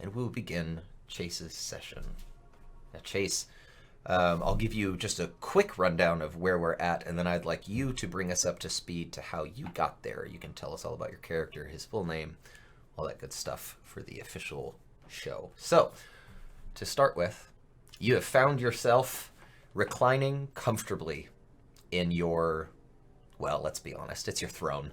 and we'll begin Chase's session. Now, Chase, I'll give you just a quick rundown of where we're at, and then I'd like you to bring us up to speed to how you got there. You can tell us all about your character, his full name, all that good stuff for the official show. So, to start with, you have found yourself reclining comfortably in your, well, let's be honest, it's your throne,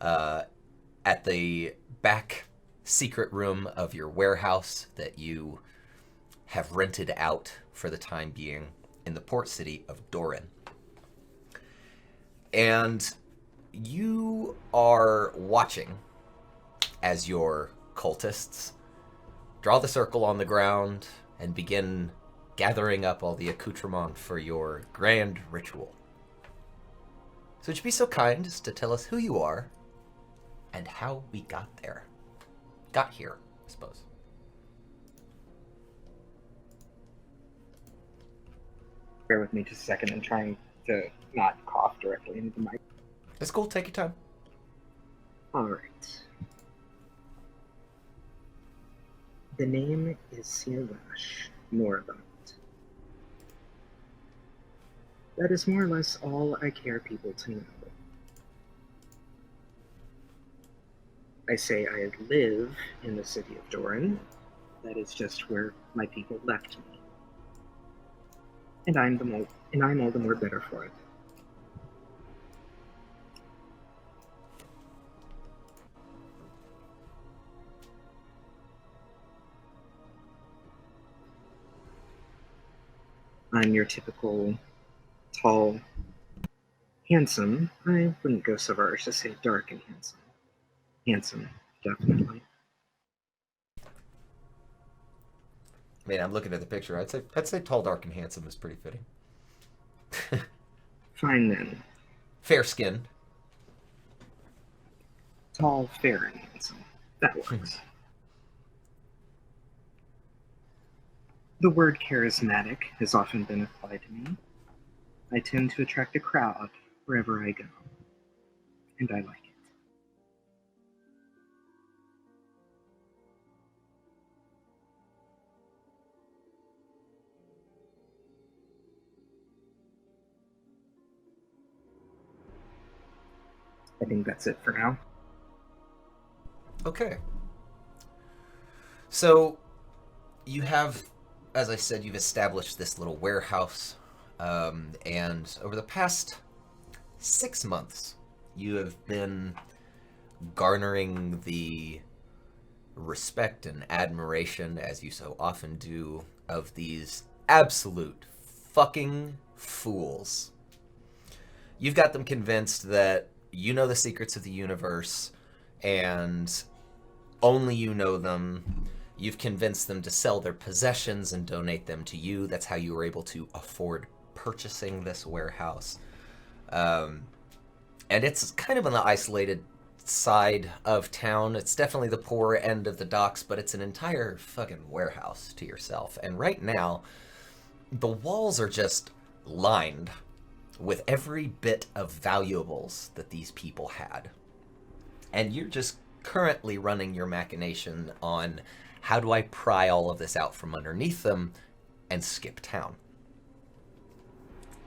at the back secret room of your warehouse that you have rented out for the time being in the port city of Doran. And you are watching as your cultists draw the circle on the ground and begin gathering up all the accoutrement for your grand ritual. So would you be so kind as to tell us who you are and how we got there? Got here, I suppose. Bear with me just a second. I'm trying to not cough directly into the mic. It's cool, take your time. Alright. The name is Siavash, Moribund. That is more or less all I care people to know. I say I live in the city of Doran. That is just where my people left me. And I'm all the more better for it. I'm your typical tall, handsome. I wouldn't go so far as to say dark and handsome. Handsome, definitely. I mean, I'm looking at the picture. I'd say tall, dark, and handsome is pretty fitting. Fine then. Fair skinned. Tall, fair, and handsome. That works. The word charismatic has often been applied to me. I tend to attract a crowd wherever I go, and I like it. I think that's it for now. Okay. So, you have, as I said, you've established this little warehouse, and over the past 6 months, you have been garnering the respect and admiration, as you so often do, of these absolute fucking fools. You've got them convinced that you know the secrets of the universe, and only you know them. You've convinced them to sell their possessions and donate them to you. That's how you were able to afford purchasing this warehouse. And it's kind of on the isolated side of town. It's definitely the poorer end of the docks, but it's an entire fucking warehouse to yourself. And right now, the walls are just lined with every bit of valuables that these people had. And you're just currently running your machination on how do I pry all of this out from underneath them and skip town.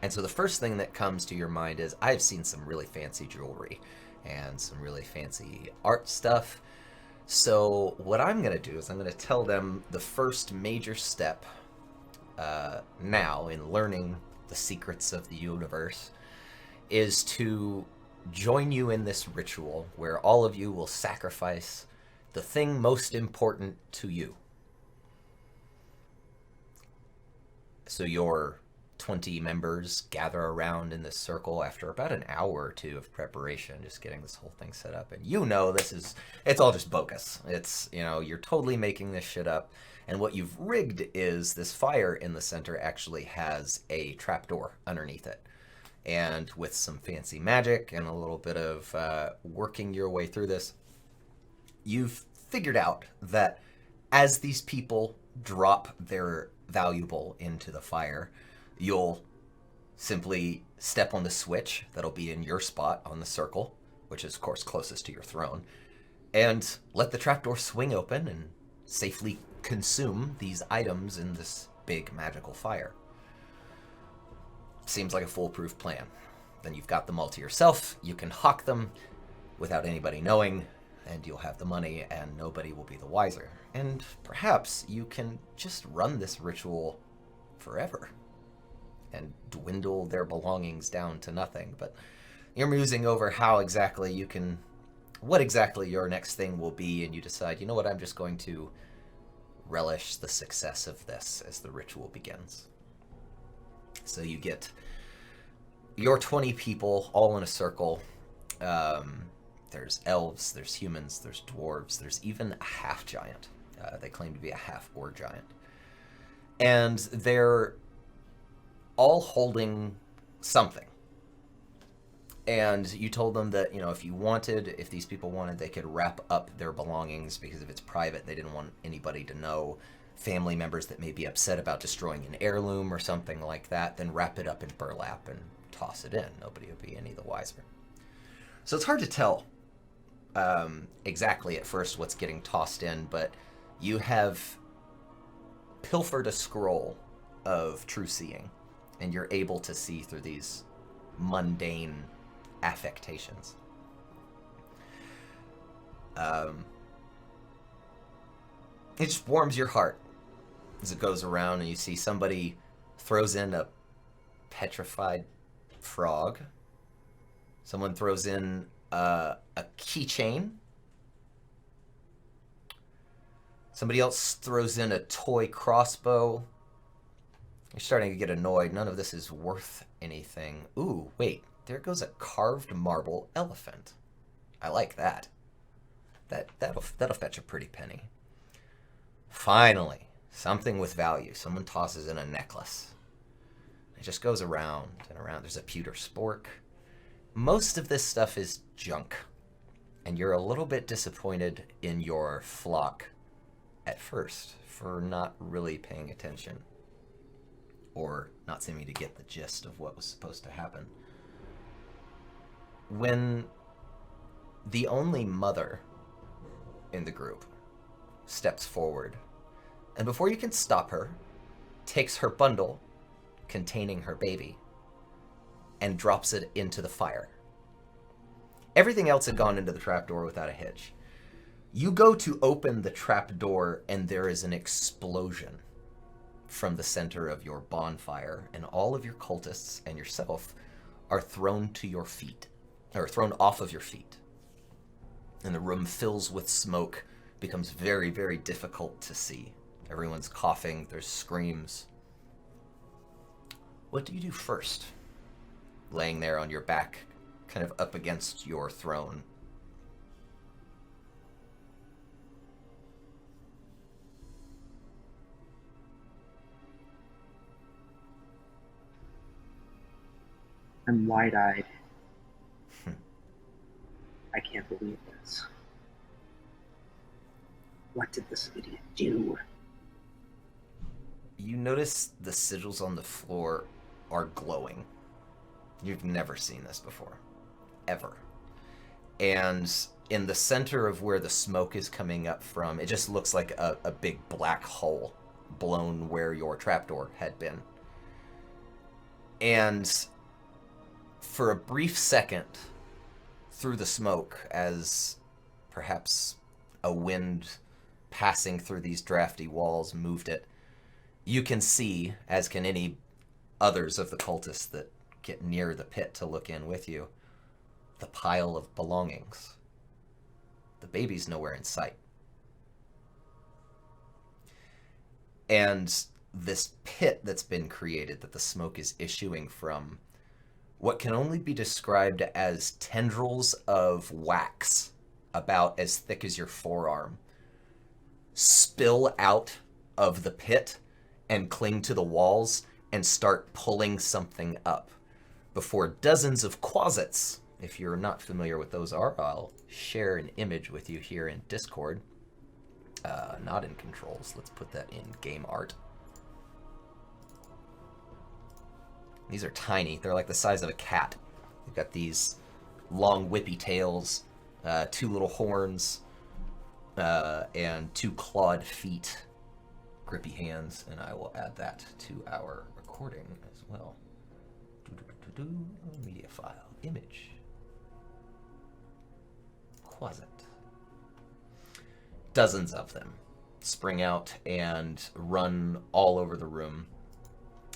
And so the first thing that comes to your mind is, I've seen some really fancy jewelry and some really fancy art stuff. So what I'm going to do is I'm going to tell them the first major step now in learning the secrets of the universe is to join you in this ritual where all of you will sacrifice the thing most important to you. So your 20 members gather around in this circle after about an hour or two of preparation, just getting this whole thing set up. And you know it's all just bogus. It's, you're totally making this shit up. And what you've rigged is this fire in the center actually has a trapdoor underneath it. And with some fancy magic and a little bit of working your way through this, you've figured out that as these people drop their valuable into the fire, you'll simply step on the switch that'll be in your spot on the circle, which is, of course, closest to your throne, and let the trapdoor swing open, and safely consume these items in this big magical fire. Seems like a foolproof plan. Then you've got them all to yourself. You can hawk them without anybody knowing, and you'll have the money, and nobody will be the wiser. And perhaps you can just run this ritual forever and dwindle their belongings down to nothing. But you're musing over how exactly you can, what exactly your next thing will be, and you decide, you know what, I'm just going to relish the success of this as the ritual begins. So you get your 20 people all in a circle. There's elves, there's humans, there's dwarves, there's even a half-giant. They claim to be a half-orc giant. And they're all holding something. And you told them that, you know, if these people wanted, they could wrap up their belongings, because if it's private, they didn't want anybody to know. Family members that may be upset about destroying an heirloom or something like that, then wrap it up in burlap and toss it in. Nobody will be any the wiser. So it's hard to tell exactly at first what's getting tossed in, but you have pilfered a scroll of true seeing, and you're able to see through these mundane affectations. It just warms your heart as it goes around, and you see somebody throws in a petrified frog. Someone throws in a keychain. Somebody else throws in a toy crossbow. You're starting to get annoyed. None of this is worth anything. Ooh, wait. There goes a carved marble elephant. I like that. That'll fetch a pretty penny. Finally, something with value. Someone tosses in a necklace. It just goes around and around. There's a pewter spork. Most of this stuff is junk, and you're a little bit disappointed in your flock at first for not really paying attention or not seeming to get the gist of what was supposed to happen. When the only mother in the group steps forward, and before you can stop her, takes her bundle containing her baby and drops it into the fire. Everything else had gone into the trapdoor without a hitch. You go to open the trapdoor, and there is an explosion from the center of your bonfire, and all of your cultists and yourself are thrown to your feet, or thrown off of your feet. And the room fills with smoke, becomes very, very difficult to see. Everyone's coughing, there's screams. What do you do first? Laying there on your back, kind of up against your throne. I'm wide-eyed. I can't believe this. What did this idiot do? You notice the sigils on the floor are glowing. You've never seen this before. Ever. And in the center of where the smoke is coming up from, it just looks like a big black hole blown where your trapdoor had been. And for a brief second, through the smoke, as perhaps a wind passing through these drafty walls moved it, you can see, as can any others of the cultists that get near the pit to look in with you, the pile of belongings. The baby's nowhere in sight. And this pit that's been created, that the smoke is issuing from, what can only be described as tendrils of wax about as thick as your forearm, spill out of the pit and cling to the walls and start pulling something up before dozens of quasits. If you're not familiar with those are, I'll share an image with you here in Discord. Not in controls. Let's put that in game art. These are tiny. They're like the size of a cat. They've got these long whippy tails, two little horns, and 2 clawed feet, grippy hands, and I will add that to our recording as well. Media file, image, Quasit. Dozens of them spring out and run all over the room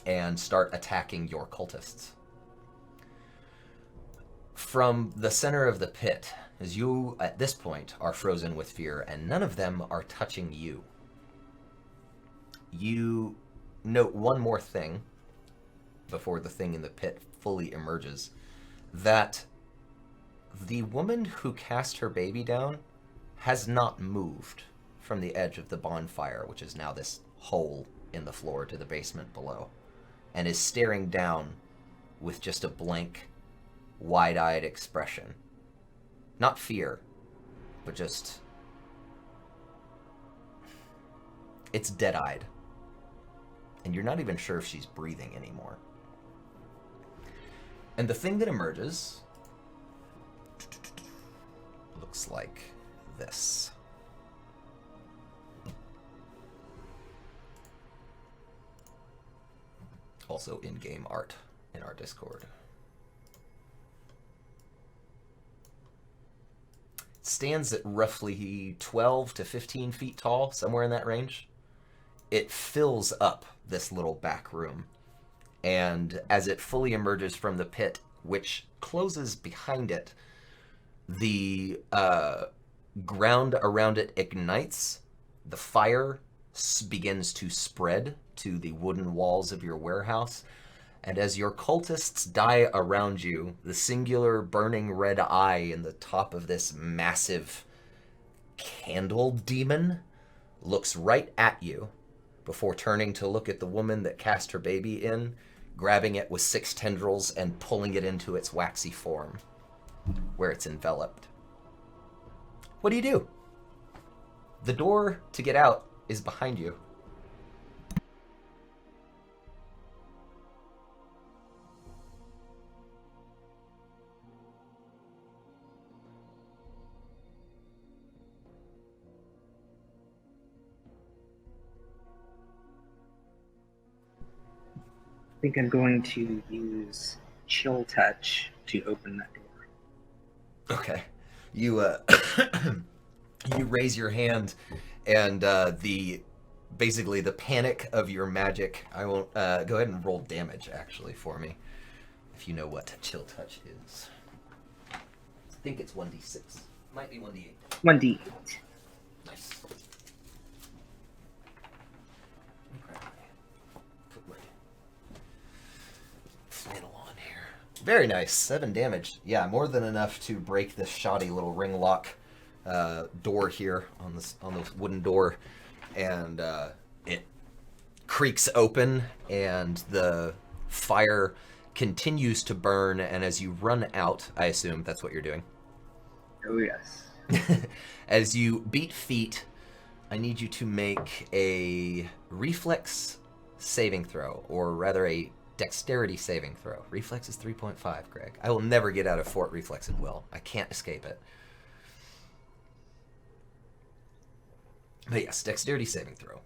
and start attacking your cultists. From the center of the pit, as you, at this point, are frozen with fear, and none of them are touching you, you note one more thing before the thing in the pit fully emerges, that the woman who cast her baby down has not moved from the edge of the bonfire, which is now this hole in the floor to the basement below, and is staring down with just a blank, wide-eyed expression. Not fear, but just... it's dead-eyed. And you're not even sure if she's breathing anymore. And the thing that emerges looks like this. Also in-game art in our Discord. It stands at roughly 12 to 15 feet tall, somewhere in that range. It fills up this little back room. And as it fully emerges from the pit, which closes behind it, the ground around it ignites. The fire begins to spread to the wooden walls of your warehouse. And as your cultists die around you, the singular burning red eye in the top of this massive candle demon looks right at you before turning to look at the woman that cast her baby in, grabbing it with 6 tendrils and pulling it into its waxy form, where it's enveloped. What do? The door to get out is behind you. I think I'm going to use Chill Touch to open that door. Okay. You you raise your hand, and basically the panic of your magic. I won't go ahead and roll damage actually for me, if you know what Chill Touch is. I think it's 1d6. Might be 1d8. 1d8. Nice. Put my flannel on here. Very nice. 7 damage. Yeah, more than enough to break this shoddy little ring lock door here on this wooden door, and it creaks open, and the fire continues to burn. And as you run out, I assume that's what you're doing. Oh yes. As you beat feet, I need you to make a reflex saving throw, or rather a dexterity saving throw. Reflex is 3.5, Greg. I will never get out of Fort Reflex at will. I can't escape it. But yes, dexterity saving throw.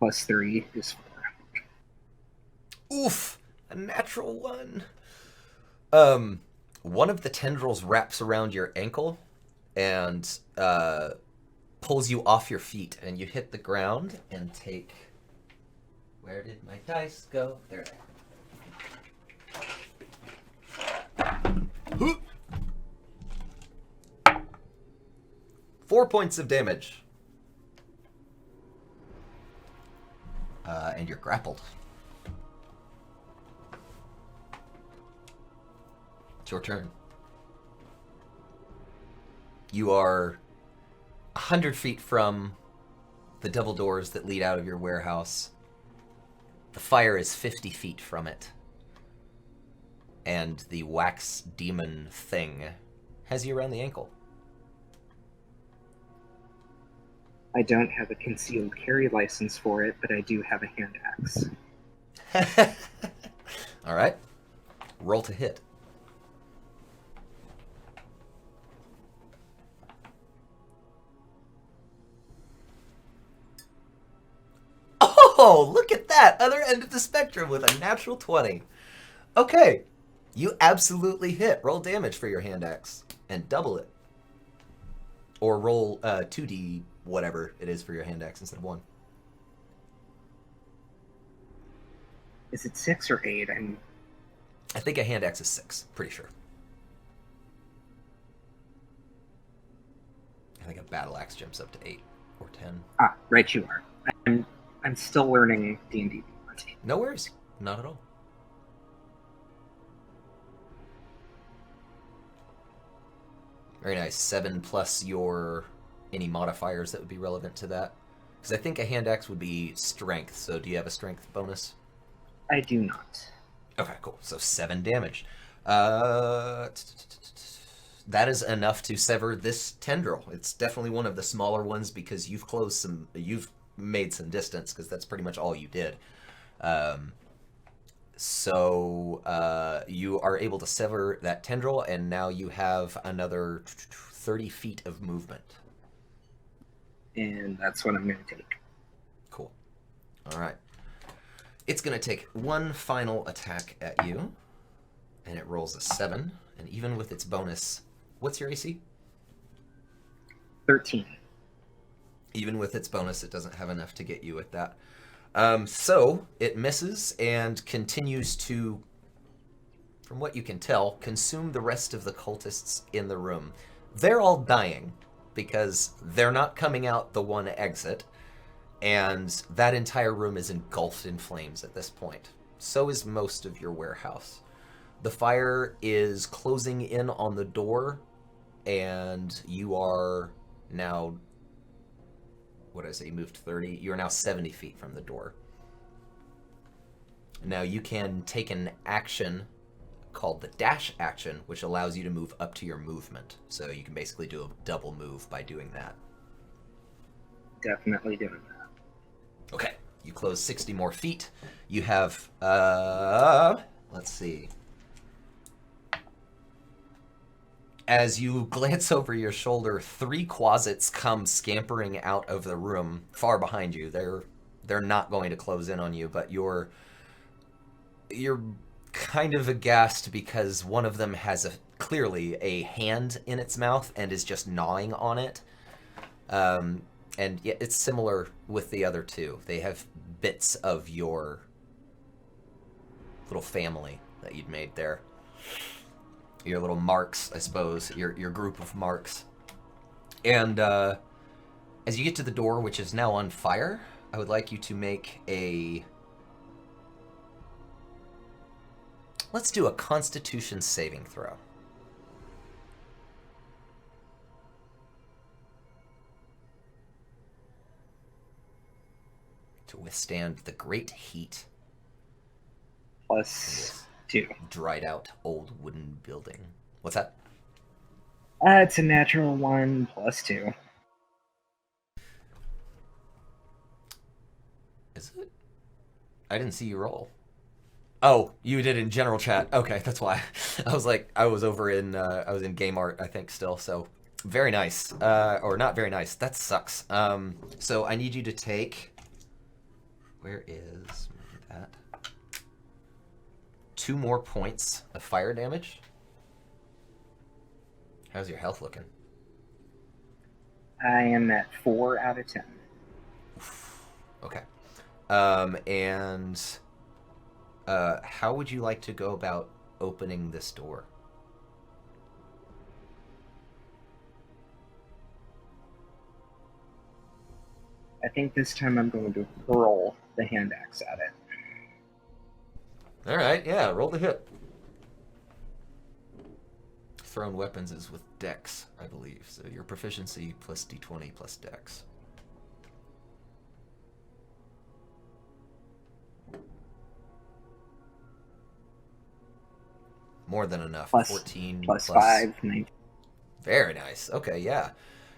+3 is 4. Oof! A natural 1. One of the tendrils wraps around your ankle and pulls you off your feet, and you hit the ground and take... Where did my dice go? There they are. 4 points of damage. And you're grappled. It's your turn. You are 100 feet from the double doors that lead out of your warehouse. The fire is 50 feet from it. And the wax demon thing has you around the ankle. I don't have a concealed carry license for it, but I do have a hand axe. All right. Roll to hit. Oh, look at that! Other end of the spectrum with a natural 20. Okay. You absolutely hit. Roll damage for your hand axe and double it. Or roll 2d whatever it is for your hand axe instead of 1. Is it 6 or 8? I think a hand axe is 6. Pretty sure. I think a battle axe jumps up to 8 or 10. Ah, right you are. I'm still learning D&D. No worries. Not at all. Very nice. 7 plus your any modifiers that would be relevant to that. Because I think a hand axe would be strength. So do you have a strength bonus? I do not. Okay, cool. So 7 damage. That is enough to sever this tendril. It's definitely one of the smaller ones because you've made some distance because that's pretty much all you did. So you are able to sever that tendril, and now you have another 30 feet of movement. And that's what I'm going to take. Cool. All right. It's going to take one final attack at you, and it rolls a 7. And even with its bonus, what's your AC? 13. Even with its bonus, it doesn't have enough to get you with that. So it misses and continues to, from what you can tell, consume the rest of the cultists in the room. They're all dying because they're not coming out the one exit, and that entire room is engulfed in flames at this point. So is most of your warehouse. The fire is closing in on the door, and you are now, what did I say, you moved 30? You're now 70 feet from the door. Now you can take an action called the dash action, which allows you to move up to your movement. So you can basically do a double move by doing that. Definitely doing that. Okay, you close 60 more feet. You have, let's see. As you glance over your shoulder, 3 quasits come scampering out of the room far behind you. They're not going to close in on you, but you're kind of aghast because one of them has clearly a hand in its mouth and is just gnawing on it. And yeah, it's similar with the other 2. They have bits of your little family that you'd made there. Your little marks, I suppose, your group of marks. And as you get to the door, which is now on fire, I would like you to make a... Let's do a Constitution saving throw. To withstand the great heat. Plus 2. Dried out old wooden building. What's that? It's a natural 1 plus 2. Is it? I didn't see you roll. Oh, you did in general chat. Okay, that's why. I was like, I was over in, I was in game art, I think, still. So, very nice. Or not very nice. That sucks. So I need you to take... Where is that? 2 more points of fire damage. How's your health looking? I am at 4 out of 10. Okay. And how would you like to go about opening this door? I think this time I'm going to hurl the hand axe at it. All right, yeah, roll the hit. Thrown weapons is with dex, I believe. So your proficiency plus d20 plus dex. More than enough. 14 plus 5, 19. Very nice. Okay, yeah.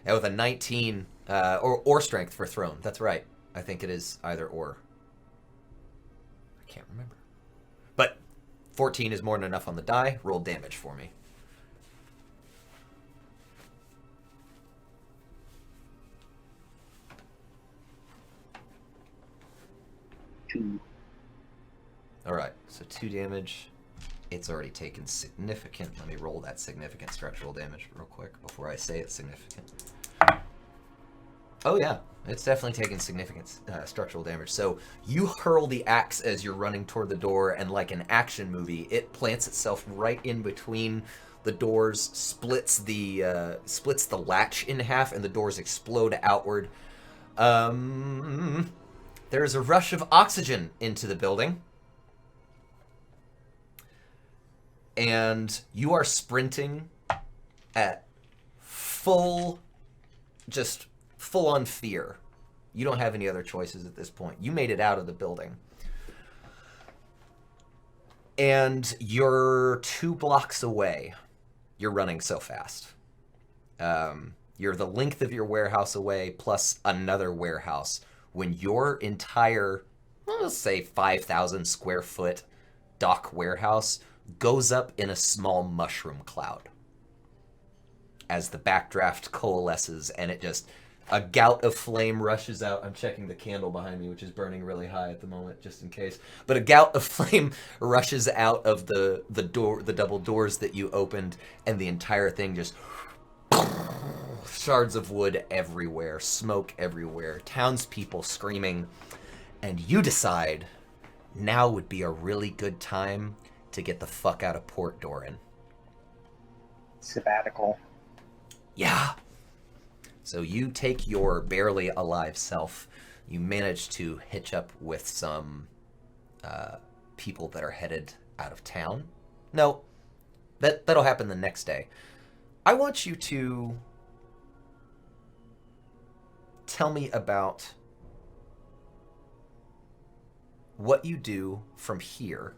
And with a 19, Or strength for thrown. That's right. I think it is either or. I can't remember. But 14 is more than enough on the die. Roll damage for me. Two. All right, so 2 damage. It's already taken significant. Let me roll that significant structural damage real quick before I say it's significant. Oh yeah, it's definitely taken significant structural damage. So you hurl the axe as you're running toward the door, and like an action movie, it plants itself right in between the doors, splits the latch in half, and the doors explode outward. There's a rush of oxygen into the building. And you are sprinting at full on fear. You don't have any other choices at this point. You made it out of the building. And you're 2 blocks away. You're running so fast. You're the length of your warehouse away, plus another warehouse, when your entire, let's say 5,000 square foot dock warehouse goes up in a small mushroom cloud as the backdraft coalesces, and it just, a gout of flame rushes out. I'm checking the candle behind me, which is burning really high at the moment, just in case. But a gout of flame rushes out of the double doors that you opened, and the entire thing just shards of wood everywhere, smoke everywhere, townspeople screaming, and you decide now would be a really good time to get the fuck out of Port Doran. Sabbatical. Yeah. So you take your barely alive self. You manage to hitch up with some people that are headed out of town. No, that'll happen the next day. I want you to tell me about what you do from here,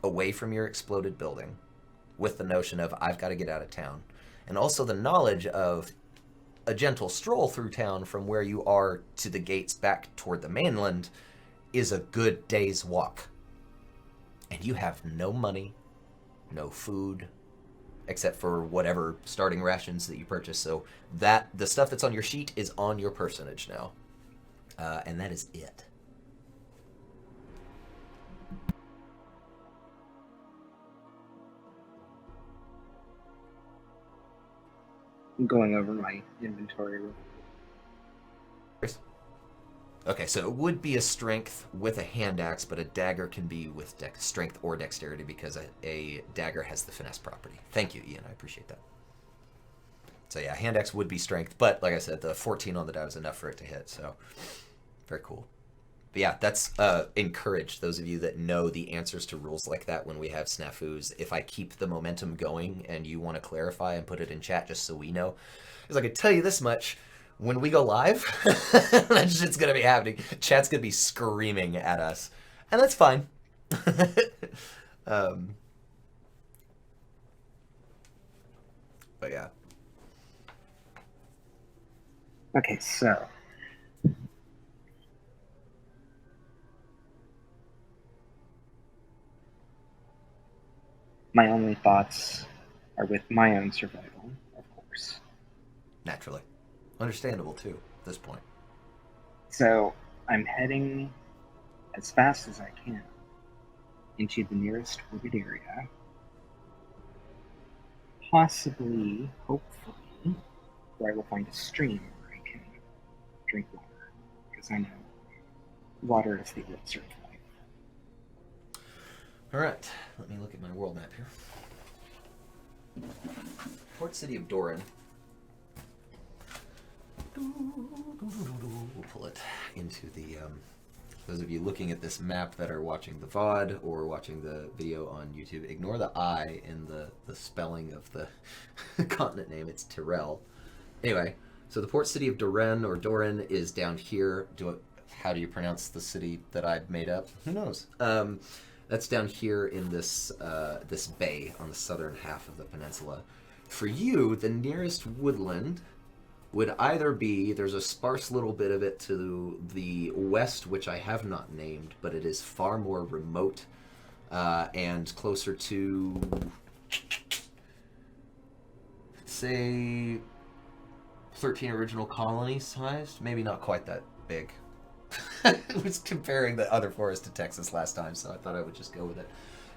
away from your exploded building, with the notion of I've got to get out of town, and also the knowledge of a gentle stroll through town from where you are to the gates back toward the mainland is a good day's walk. And you have no money, no food, except for whatever starting rations that you purchase. So that the stuff that's on your sheet is on your personage now. And that is it. I'm going over my inventory. Okay, so it would be a strength with a hand axe, but a dagger can be with strength or dexterity because a dagger has the finesse property. Thank you, Ian. I appreciate that. So yeah, hand axe would be strength, but like I said, the 14 on the die was enough for it to hit, so very cool. But yeah, that's encouraged those of you that know the answers to rules like that when we have snafus. If I keep the momentum going and you want to clarify and put it in chat just so we know, because I can tell you this much. When we go live, that shit's going to be happening. Chat's going to be screaming at us. And that's fine. But yeah. Okay, so. My only thoughts are with my own survival, of course. Naturally. Understandable, too, at this point. So, I'm heading as fast as I can into the nearest wooded area. Possibly, hopefully, where I will find a stream where I can drink water. Because I know water is the elixir of life. Alright, let me look at my world map here. Port City of Doran. We'll pull it into the, those of you looking at this map that are watching the VOD or watching the video on YouTube, ignore the I in the spelling of the continent name. It's Tyrell. Anyway, so the port city of Doran, or Doran, is down here. How do you pronounce the city that I've made up? Who knows? That's down here in this this bay on the southern half of the peninsula. For you, the nearest woodland would either be there's a sparse little bit of it to the west, which I have not named, but it is far more remote and closer to, say, 13 original colonies sized. Maybe not quite that big. I was comparing the other forest to Texas last time, so I thought I would just go with it.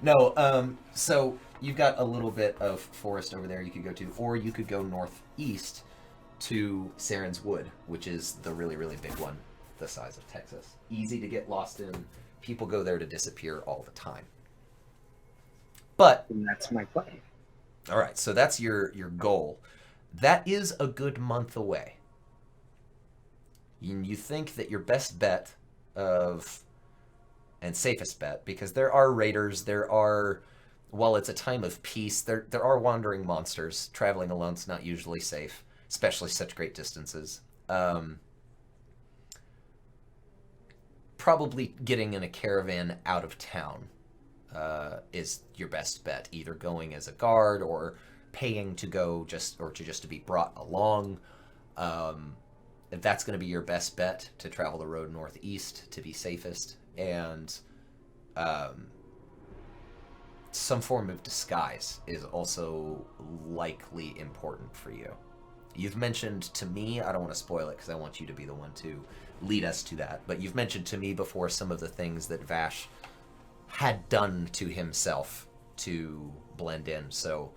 No, so you've got a little bit of forest over there you could go to, or you could go northeast to Saren's Wood, which is the really, really big one, the size of Texas. Easy to get lost in. People go there to disappear all the time. But And that's my play. all right, so that's your goal. That is a good month away. You think that your best bet of and safest bet, because there are raiders, there are, while it's a time of peace, there are wandering monsters. Traveling alone's not usually safe, especially such great distances. Probably getting in a caravan out of town is your best bet. Either going as a guard or paying to go just to be brought along. That's going to be your best bet to travel the road northeast to be safest, and some form of disguise is also likely important for you. You've mentioned to me, I don't want to spoil it because I want you to be the one to lead us to that, but you've mentioned to me before some of the things that Vash had done to himself to blend in, so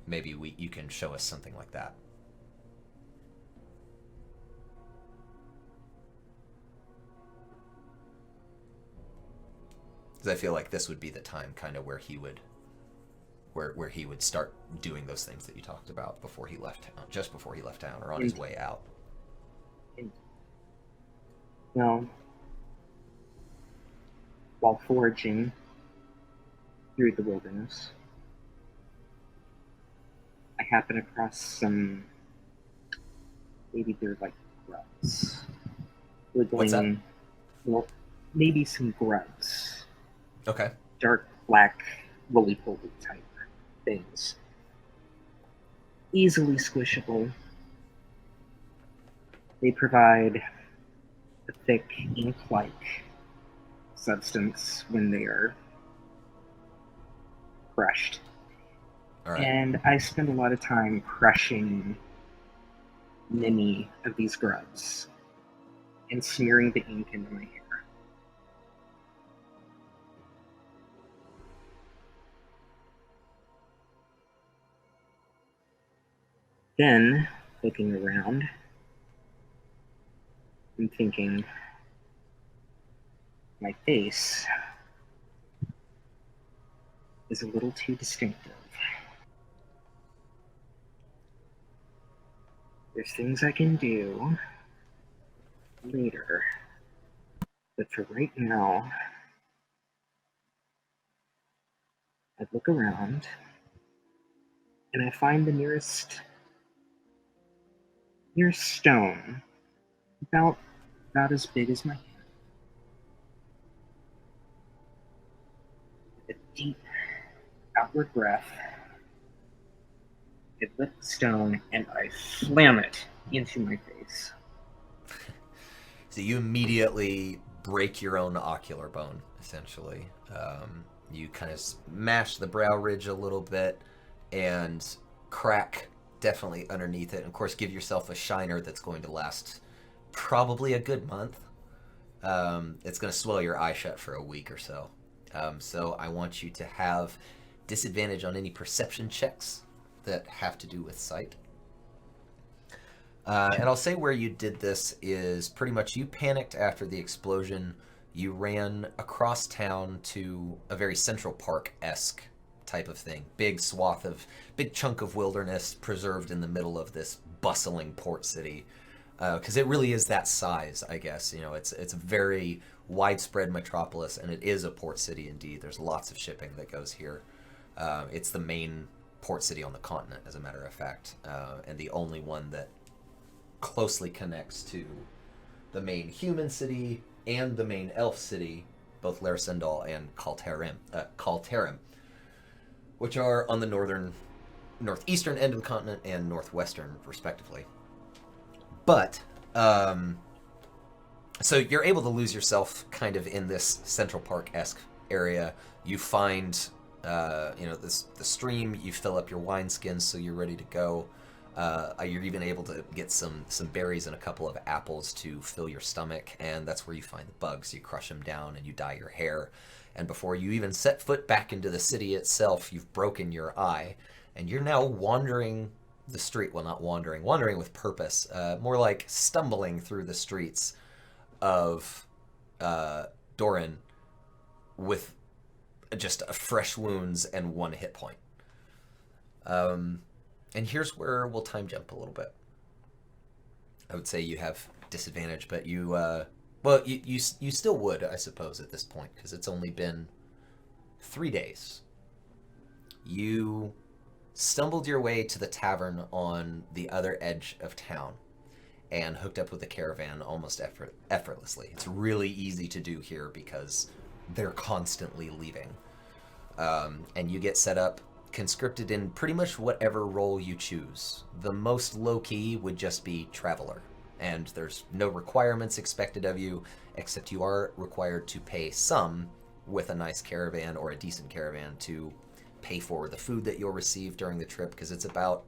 maybe you can show us something like that. Because I feel like this would be the time kind of where he would start doing those things that you talked about before he left town, just before he left town or on his way out. Well, while foraging through the wilderness, I happen across some, maybe they're like grubs. What's that? Well, maybe some grubs. Okay. Dark black, roly-poly type things. Easily squishable. They provide a thick ink-like substance when they are crushed. All right. And I spend a lot of time crushing many of these grubs and smearing the ink into my hair. Then, looking around, I'm thinking, my face is a little too distinctive. There's things I can do later, but for right now, I look around and I find the nearest stone about as big as my hand. With a deep outward breath, I lift the stone and I slam it into my face. So you immediately break your own ocular bone, essentially. You kind of smash the brow ridge a little bit and crack definitely underneath it. And of course, give yourself a shiner that's going to last probably a good month. It's going to swell your eye shut for a week or so. So I want you to have disadvantage on any perception checks that have to do with sight. And I'll say where you did this is pretty much you panicked after the explosion. You ran across town to a very Central Park-esque type of thing. Big chunk of wilderness preserved in the middle of this bustling port city. Because it really is that size, I guess. You know, it's a very widespread metropolis, and it is a port city indeed. There's lots of shipping that goes here. It's the main port city on the continent, as a matter of fact, and the only one that closely connects to the main human city and the main elf city, both Larisendal and Kalterim, which are on the northern northeastern end of the continent and northwestern, respectively. But so you're able to lose yourself kind of in this Central Park-esque area. You find, the stream. You fill up your wineskins so you're ready to go. You're even able to get some berries and a couple of apples to fill your stomach, and that's where you find the bugs. You crush them down and you dye your hair. And before you even set foot back into the city itself, you've broken your eye, and you're now wandering the street. Well, not wandering with purpose. More like stumbling through the streets of Doran with just fresh wounds and 1 hit point. And here's where we'll time jump a little bit. I would say you have disadvantage, but you still would, I suppose, at this point, because it's only been 3 days. You stumbled your way to the tavern on the other edge of town and hooked up with the caravan almost effortlessly. It's really easy to do here because they're constantly leaving. And you get set up, conscripted in pretty much whatever role you choose. The most low-key would just be traveler, and there's no requirements expected of you, except you are required to pay some with a nice caravan or a decent caravan to pay for the food that you'll receive during the trip, because it's about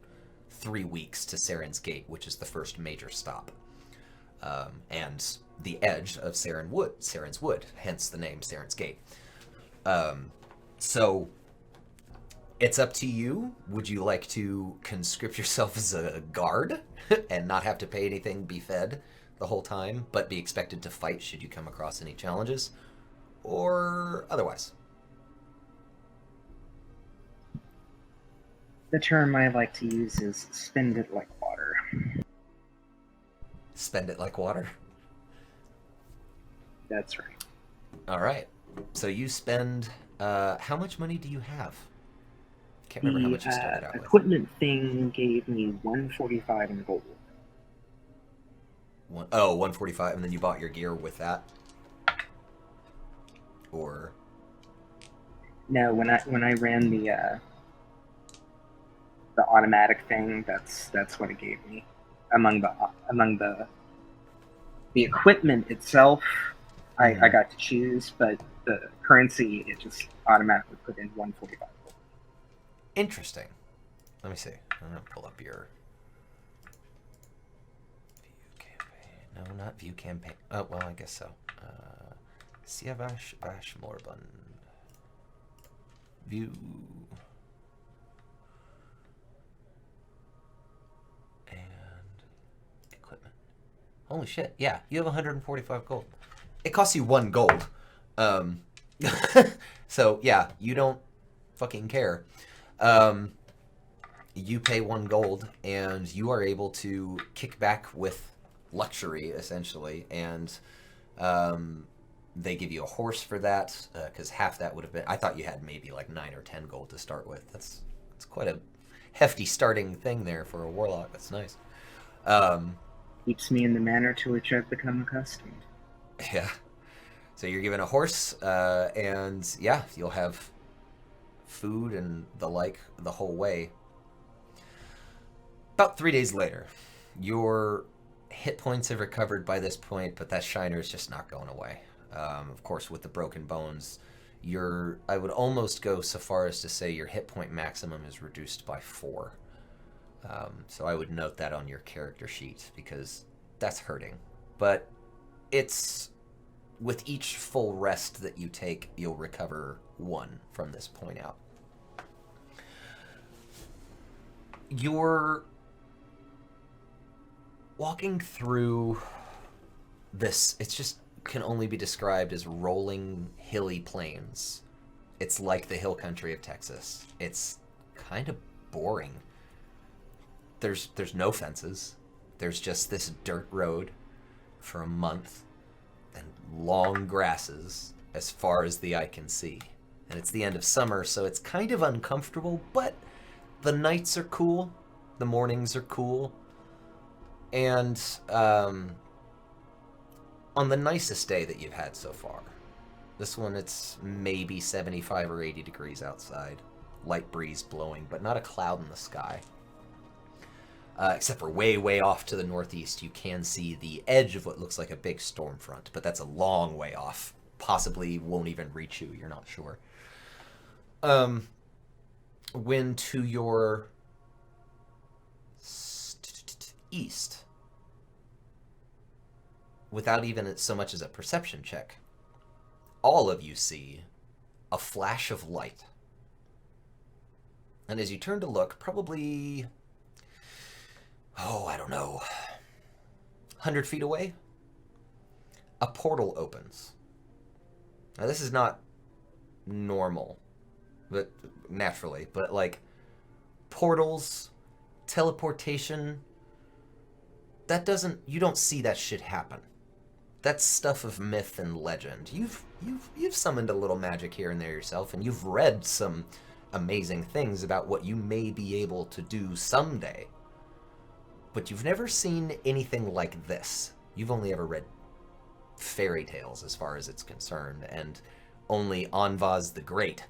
3 weeks to SYNDICATE, which is the first major stop. And the edge of Saren's Wood, hence the name SYNDICATE. So it's up to you. Would you like to conscript yourself as a guard and not have to pay anything, be fed the whole time, but be expected to fight should you come across any challenges? Or otherwise? The term I like to use is spend it like water. Spend it like water? That's right. All right. So you spend... how much money do you have? Can't remember how much you started out with. The equipment thing gave me 145 in gold. 145, and then you bought your gear with that? Or... No, when I ran the automatic thing, that's what it gave me. Among the equipment itself, I got to choose, but the currency, it just automatically put in 145. Interesting. Let me see. I'm gonna pull up your view campaign. No, not view campaign. Oh, well, I guess so. Siavash, Vash, Moribund. View. And equipment. Holy shit. Yeah, you have 145 gold. It costs you 1 gold. So, yeah, you don't fucking care. You pay 1 gold, and you are able to kick back with luxury, essentially, and they give you a horse for that, because half that would have been... I thought you had maybe like 9 or 10 gold to start with. That's quite a hefty starting thing there for a warlock. That's nice. Keeps me in the manner to which I've become accustomed. Yeah. So you're given a horse, and yeah, you'll have food and the like the whole way. About 3 days later, your hit points have recovered by this point, but that shiner is just not going away. Of course, with the broken bones, I would almost go so far as to say your hit point maximum is reduced by 4. So I would note that on your character sheet, because that's hurting. But it's... with each full rest that you take, you'll recover 1 from this point out. You're walking through this, it's just can only be described as rolling, hilly plains. It's like the hill country of Texas. It's kind of boring. There's no fences. There's just this dirt road for a month and long grasses as far as the eye can see. And it's the end of summer, so it's kind of uncomfortable, but the nights are cool, the mornings are cool, and on the nicest day that you've had so far, this one it's maybe 75 or 80 degrees outside, light breeze blowing, but not a cloud in the sky. Except for way, way off to the northeast, you can see the edge of what looks like a big storm front, but that's a long way off. Possibly won't even reach you, you're not sure. When to your east, without even so much as a perception check, all of you see a flash of light. And as you turn to look, probably, I don't know, 100 feet away, a portal opens. Now, this is not normal, but naturally, but like portals, teleportation, you don't see that shit happen. That's stuff of myth and legend. You've summoned a little magic here and there yourself, and you've read some amazing things about what you may be able to do someday. But you've never seen anything like this. You've only ever read fairy tales as far as it's concerned, and only Anvaz the Great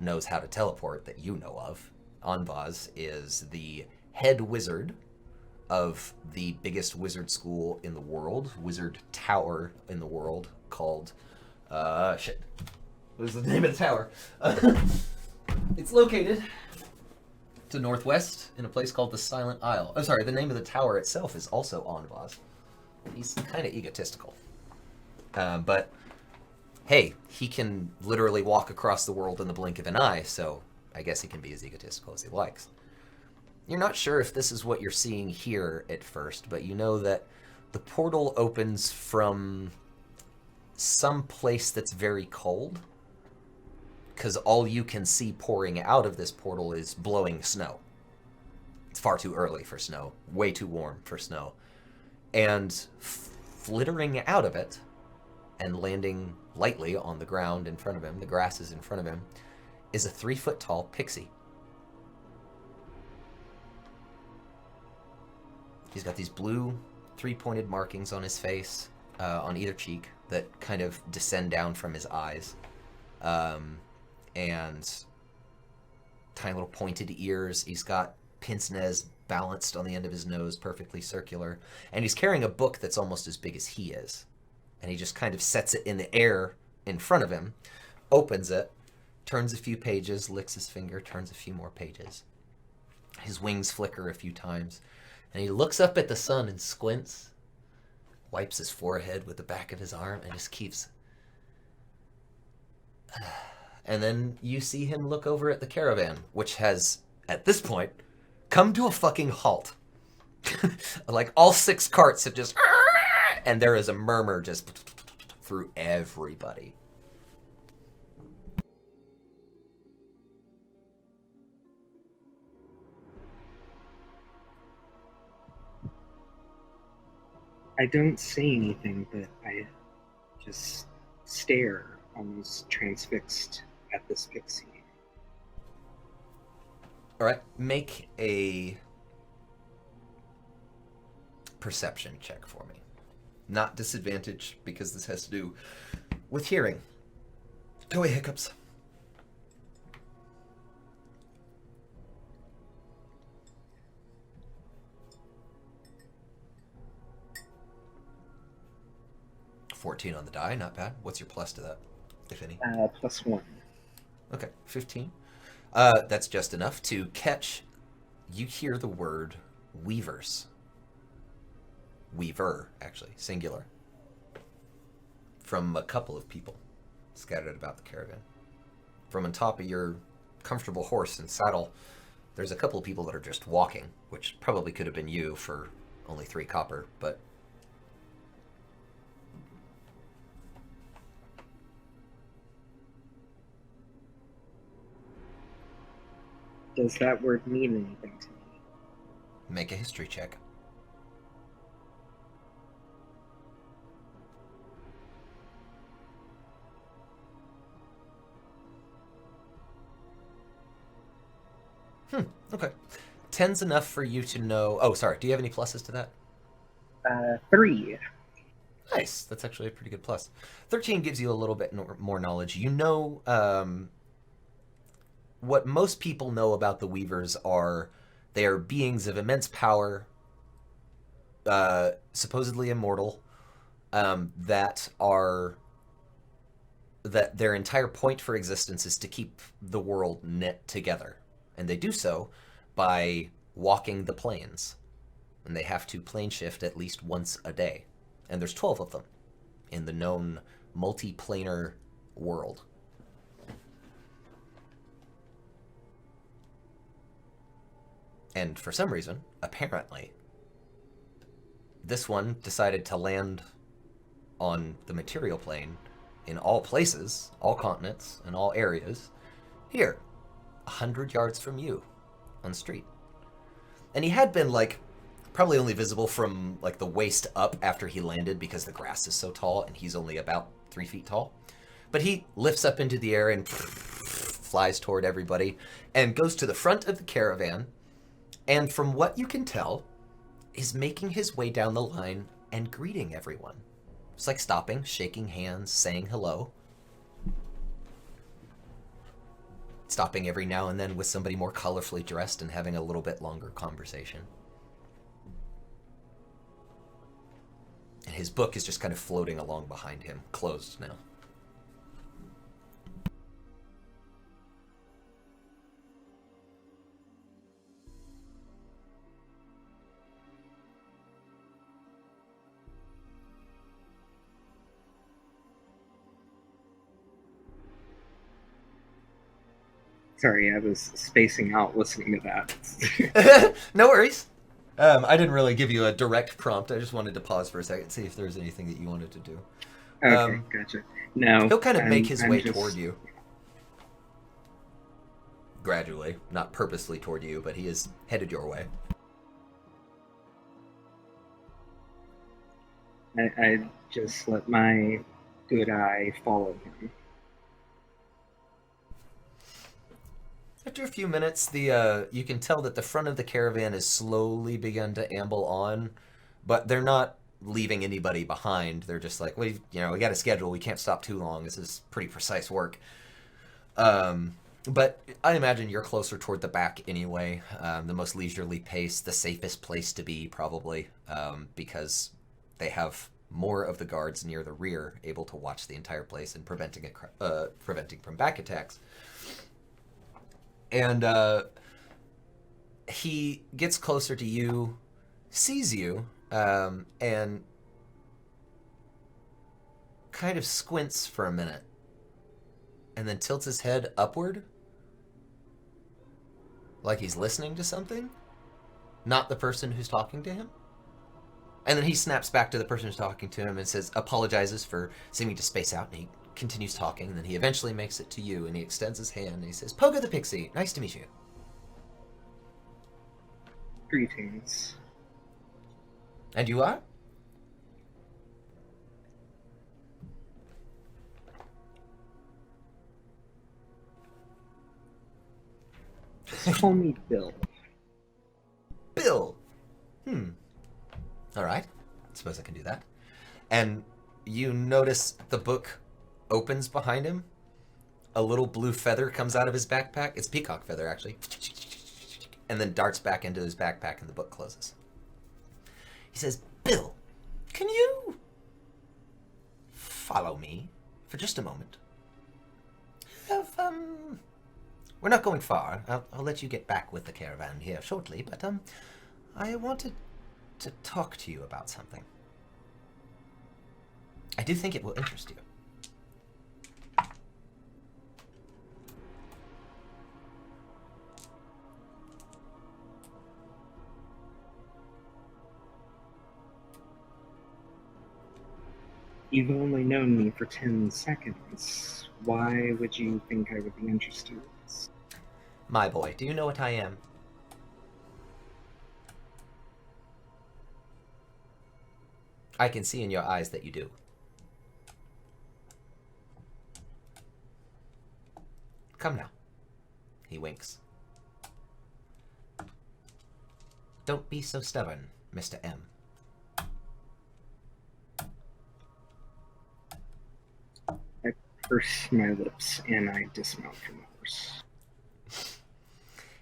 knows how to teleport that you know of. Anvaz is the head wizard of the biggest wizard school in the world, wizard tower in the world, called, what is the name of the tower? It's located to northwest in a place called the Silent Isle. Oh, sorry, the name of the tower itself is also Anvaz. He's kind of egotistical. But, hey, he can literally walk across the world in the blink of an eye, so I guess he can be as egotistical as he likes. You're not sure if this is what you're seeing here at first, but you know that the portal opens from some place that's very cold, because all you can see pouring out of this portal is blowing snow. It's far too early for snow, way too warm for snow. And flittering out of it and landing lightly on the ground in front of him, the grasses in front of him, is a 3-foot-tall pixie. He's got these blue 3-pointed markings on his face, on either cheek, that kind of descend down from his eyes. And tiny little pointed ears. He's got pince nez balanced on the end of his nose, perfectly circular. And he's carrying a book that's almost as big as he is. And he just kind of sets it in the air in front of him, opens it, turns a few pages, licks his finger, turns a few more pages. His wings flicker a few times. And he looks up at the sun and squints, wipes his forehead with the back of his arm, and just keeps... And then you see him look over at the caravan, which has, at this point, come to a fucking halt. Like, all 6 carts have just... And there is a murmur just through everybody. I don't say anything, but I just stare, almost transfixed at this pixie. All right, make a perception check for me. Not disadvantage, because this has to do with hearing. Go away, hiccups. $14 on the die, not bad. What's your plus to that, if any? +1. Okay, 15. That's just enough to catch. You hear the word weavers. Weaver, actually, singular. From a couple of people scattered about the caravan. From on top of your comfortable horse and saddle, there's a couple of people that are just walking, which probably could have been you for only 3 copper, but... Does that word mean anything to me? Make a history check. Okay. 10's enough for you to know... Oh, sorry. Do you have any pluses to that? 3. Nice. That's actually a pretty good plus. 13 gives you a little bit more knowledge. You know what most people know about the Weavers are they are beings of immense power, supposedly immortal, that are that their entire point for existence is to keep the world knit together, and they do so by walking the planes, and they have to plane shift at least once a day, and there's 12 of them in the known multiplanar world. And for some reason, apparently, this one decided to land on the material plane in all places, all continents, and all areas, here, 100 yards from you, on the street. And he had been, like, probably only visible from, like, the waist up after he landed because the grass is so tall, and he's only about 3 feet tall. But he lifts up into the air and flies toward everybody, and goes to the front of the caravan, and from what you can tell, is making his way down the line and greeting everyone. It's like stopping, shaking hands, saying hello. Stopping every now and then with somebody more colorfully dressed and having a little bit longer conversation. And his book is just kind of floating along behind him, closed now. Sorry, I was spacing out listening to that. No worries. I didn't really give you a direct prompt. I just wanted to pause for a second, see if there's anything that you wanted to do. Okay, gotcha. No. He'll kind of make his way just... toward you. Gradually. Not purposely toward you, but he is headed your way. I just let my good eye follow him. After a few minutes, you can tell that the front of the caravan has slowly begun to amble on, but they're not leaving anybody behind. They're just like, we got a schedule. We can't stop too long. This is pretty precise work. But I imagine you're closer toward the back anyway. The most leisurely pace, the safest place to be probably, because they have more of the guards near the rear able to watch the entire place and preventing from back attacks. And he gets closer to you, sees you, and kind of squints for a minute, and then tilts his head upward, like he's listening to something, not the person who's talking to him. And then he snaps back to the person who's talking to him and apologizes for seeming to space out, and he continues talking, and then he eventually makes it to you, and he extends his hand, and he says, Pogo the Pixie, nice to meet you. Greetings. And you are? Just call me Bill. Bill! Alright, I suppose I can do that. And you notice the book opens behind him. A little blue feather comes out of his backpack. It's peacock feather, actually. And then darts back into his backpack, and the book closes. He says, Bill, can you follow me for just a moment? We're not going far. I'll let you get back with the caravan here shortly, but I wanted to talk to you about something. I do think it will interest you. You've only known me for 10 seconds. Why would you think I would be interested? My boy, do you know what I am? I can see in your eyes that you do. Come now. He winks. Don't be so stubborn, Mr. M. I purse my lips and I dismount from the horse.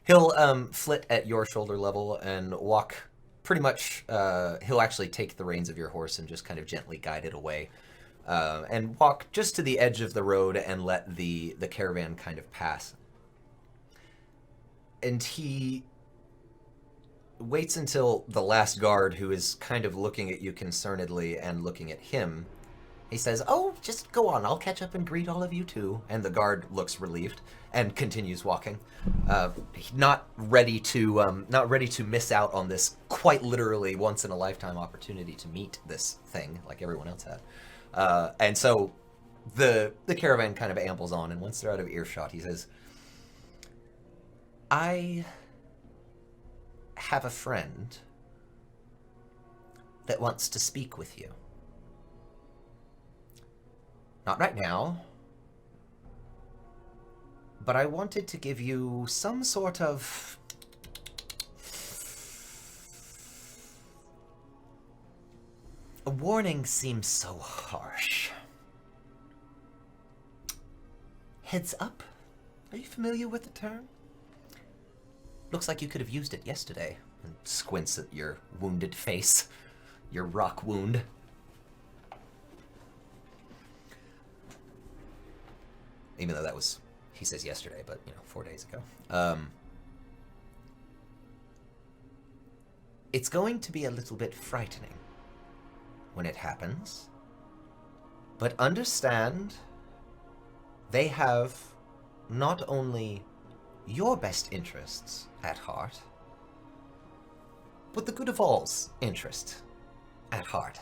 He'll flit at your shoulder level and walk pretty much. He'll actually take the reins of your horse and just kind of gently guide it away, and walk just to the edge of the road and let the caravan kind of pass. And he waits until the last guard, who is kind of looking at you concernedly and looking at him, he says, "Oh, just go on. I'll catch up and greet all of you too." And the guard looks relieved and continues walking, not ready to miss out on this quite literally once in a lifetime opportunity to meet this thing like everyone else had. And so the caravan kind of ambles on, and once they're out of earshot, he says, "I have a friend that wants to speak with you. Not right now, but I wanted to give you some sort of a warning. Seems so harsh. Heads up? Are you familiar with the term? Looks like you could have used it yesterday." And squints at your wounded face, your rock wound. Even though that was, he says yesterday, but 4 days ago. It's going to be a little bit frightening when it happens, but understand they have not only your best interests at heart, but the good of all's interest at heart.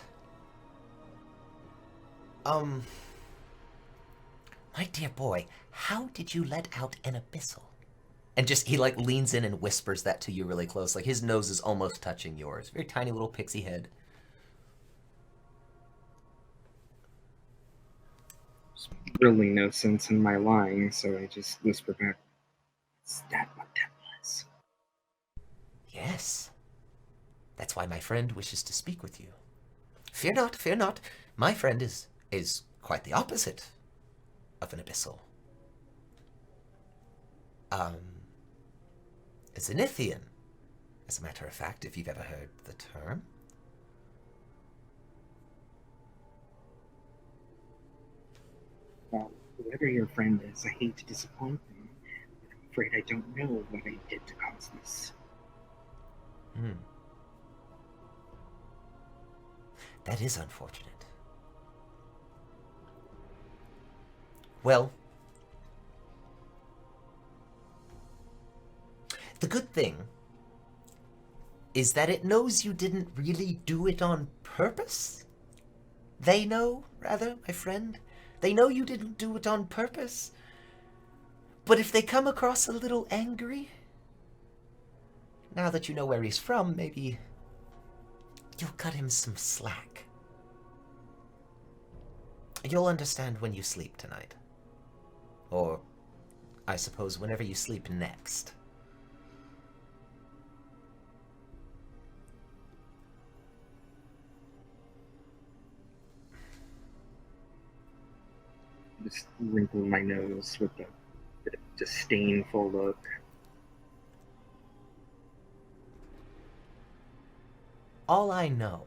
My dear boy, how did you let out an abyssal? And just, he leans in and whispers that to you really close. His nose is almost touching yours. Very tiny little pixie head. There's really no sense in my lying, so I just whisper back, "Is that what that was?" Yes. That's why my friend wishes to speak with you. Fear not, fear not. My friend is quite the opposite of an abyssal. It's a Nithian, as a matter of fact, if you've ever heard the term. Well, whoever your friend is, I hate to disappoint them, but I'm afraid I don't know what I did to cause this. That is unfortunate. Well, the good thing is that it knows you didn't really do it on purpose. They know, rather, my friend. They know you didn't do it on purpose. But if they come across a little angry, now that you know where he's from, maybe you'll cut him some slack. You'll understand when you sleep tonight. Or, I suppose, whenever you sleep next. Just wrinkle my nose with a bit of disdainful look. All I know.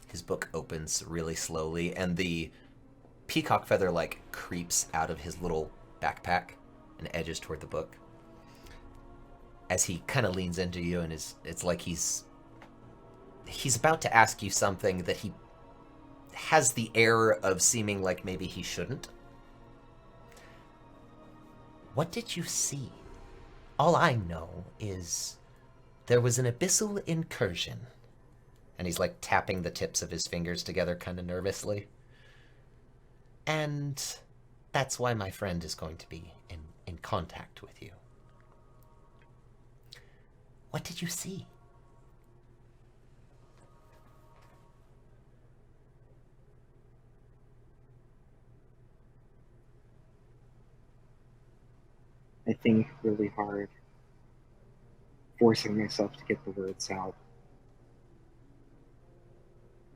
His book opens really slowly, and the peacock feather creeps out of his little backpack and edges toward the book. As he kind of leans into you, and it's like he's about to ask you something that he has the air of seeming like maybe he shouldn't. What did you see? All I know is there was an abyssal incursion. And he's tapping the tips of his fingers together kind of nervously. And that's why my friend is going to be in contact with you. What did you see? I think really hard, forcing myself to get the words out.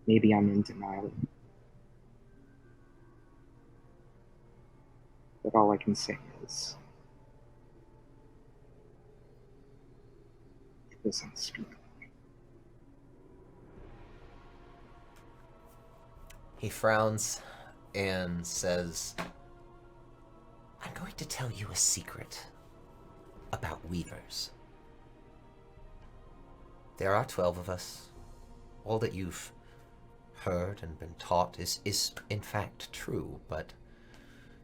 Maybe I'm in denial. But all I can say is, was unspeakable. He frowns and says, I'm going to tell you a secret about weavers. There are 12 of us. All that you've heard and been taught is in fact true, but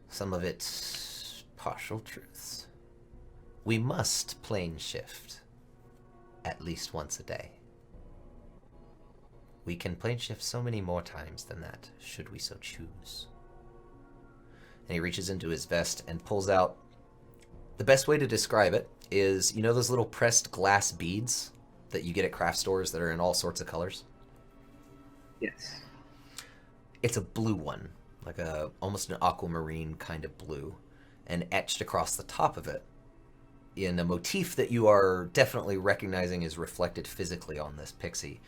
some of it's partial truths. We must plane shift at least once a day. We can plane shift so many more times than that, should we so choose. And he reaches into his vest and pulls out... The best way to describe it is, you know those little pressed glass beads that you get at craft stores that are in all sorts of colors? Yes. It's a blue one, like almost an aquamarine kind of blue, and etched across the top of it in a motif that you are definitely recognizing is reflected physically on this pixie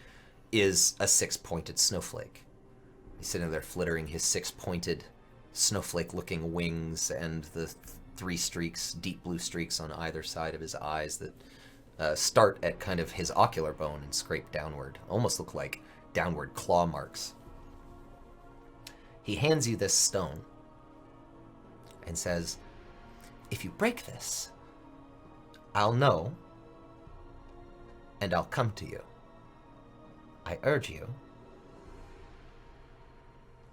is a 6-pointed snowflake. He's sitting there flittering his 6-pointed snowflake-looking wings and the 3 streaks, deep blue streaks on either side of his eyes that start at kind of his ocular bone and scrape downward. Almost look like downward claw marks. He hands you this stone and says, if you break this, I'll know and I'll come to you. I urge you,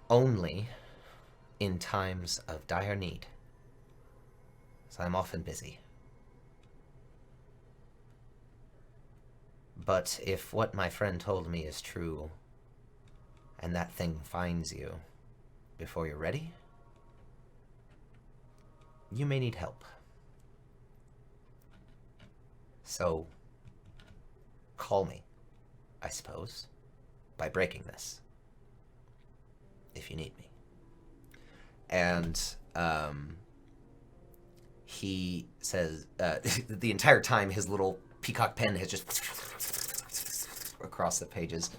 only in times of dire need, so I'm often busy. But if what my friend told me is true, and that thing finds you before you're ready, you may need help. So, call me, I suppose, by breaking this, if you need me. And he says, the entire time his little peacock pen has just across the pages,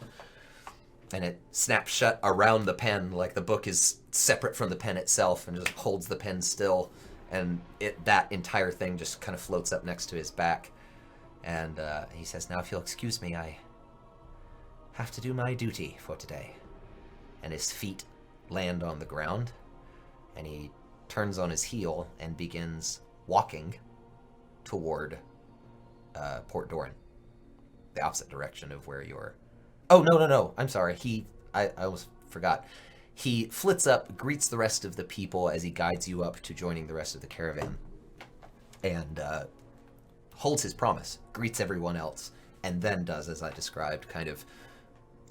and it snaps shut around the pen like the book is separate from the pen itself, and just holds the pen still, and that entire thing just kind of floats up next to his back. And he says, now if you'll excuse me, I have to do my duty for today. And his feet land on the ground, and he turns on his heel and begins walking toward Port Doran, the opposite direction of where you're... Oh, no, I'm sorry. I almost forgot. He flits up, greets the rest of the people as he guides you up to joining the rest of the caravan, and holds his promise, greets everyone else, and then does as I described, kind of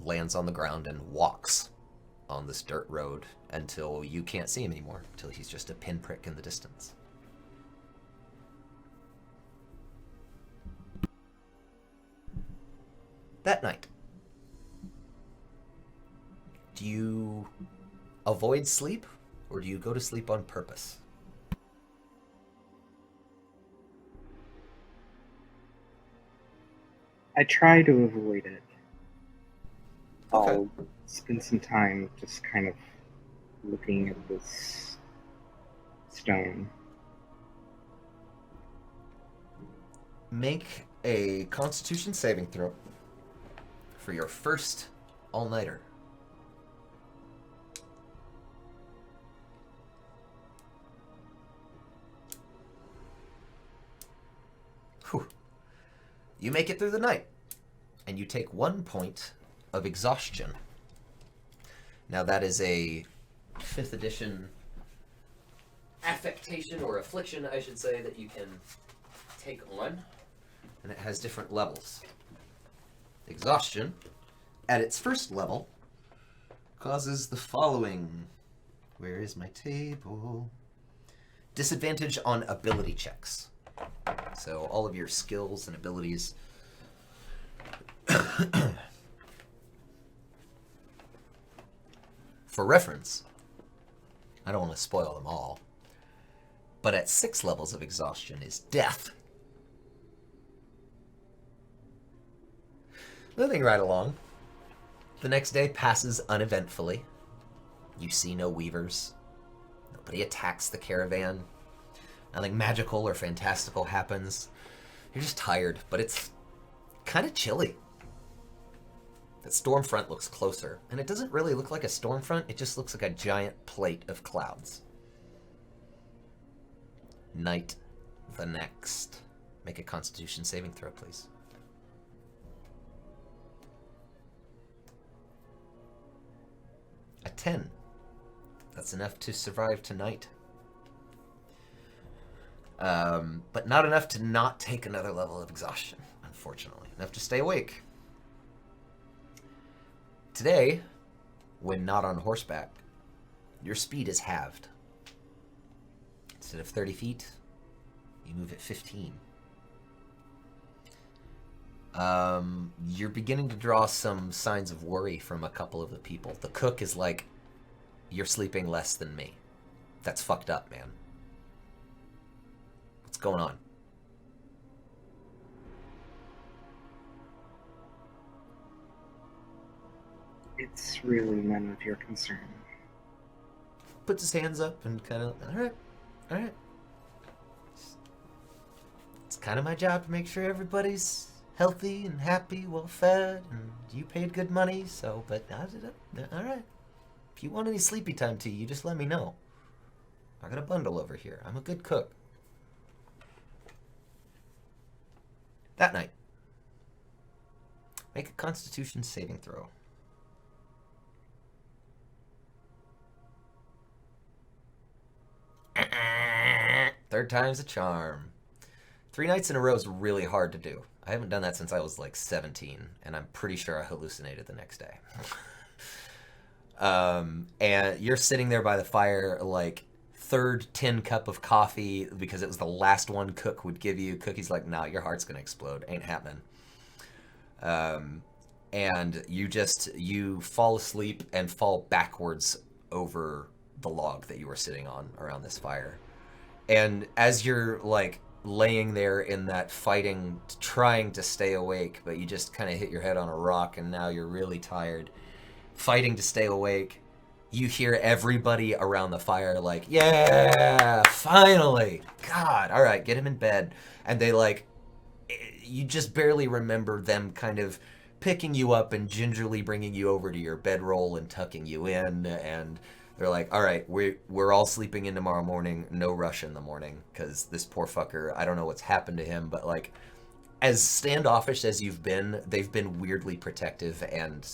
lands on the ground and walks on this dirt road until you can't see him anymore, until he's just a pinprick in the distance. That night, do you avoid sleep, or do you go to sleep on purpose? I try to avoid it. Okay. I'll spend some time just kind of looking at this stone. Make a Constitution saving throw for your first all-nighter. Whew. You make it through the night, and you take 1 point of exhaustion. Now that is a 5th edition affectation, or affliction, I should say, that you can take on, and it has different levels. Exhaustion, at its first level, causes the following. Where is my table? Disadvantage on ability checks. So all of your skills and abilities for reference, I don't want to spoil them all, but at 6 levels of exhaustion is death. Moving right along, the next day passes uneventfully. You see no weavers. Nobody attacks the caravan. Nothing magical or fantastical happens. You're just tired, but it's kind of chilly. That storm front looks closer, and it doesn't really look like a storm front, it just looks like a giant plate of clouds. Night the next. Make a Constitution saving throw, please. A 10. That's enough to survive tonight. But not enough to not take another level of exhaustion, unfortunately. Enough to stay awake. Today, when not on horseback, your speed is halved. Instead of 30 feet, you move at 15. You're beginning to draw some signs of worry from a couple of the people. The cook is like, you're sleeping less than me. That's fucked up, man. What's going on? It's really none of your concern. Puts his hands up and kind of, all right. It's kind of my job to make sure everybody's healthy and happy, well fed, and you paid good money, so, but, all right. If you want any sleepy time tea, you just let me know. I got a bundle over here. I'm a good cook. That night, make a Constitution saving throw. Third time's a charm. 3 nights in a row is really hard to do. I haven't done that since I was like 17, and I'm pretty sure I hallucinated the next day. And you're sitting there by the fire, like, third tin cup of coffee, because it was the last one Cook would give you. Cookie's like, nah, your heart's gonna explode. Ain't happening. And you fall asleep and fall backwards over the log that you were sitting on around this fire. And as you're, like, laying there in that fighting, trying to stay awake, but you just kind of hit your head on a rock, and now you're really tired, fighting to stay awake, you hear everybody around the fire like, yeah, finally, God, all right, get him in bed. And they, like, you just barely remember them kind of picking you up and gingerly bringing you over to your bedroll and tucking you in, and they're like, all right, we're all sleeping in tomorrow morning, no rush in the morning, because this poor fucker, I don't know what's happened to him, but, like, as standoffish as you've been, they've been weirdly protective and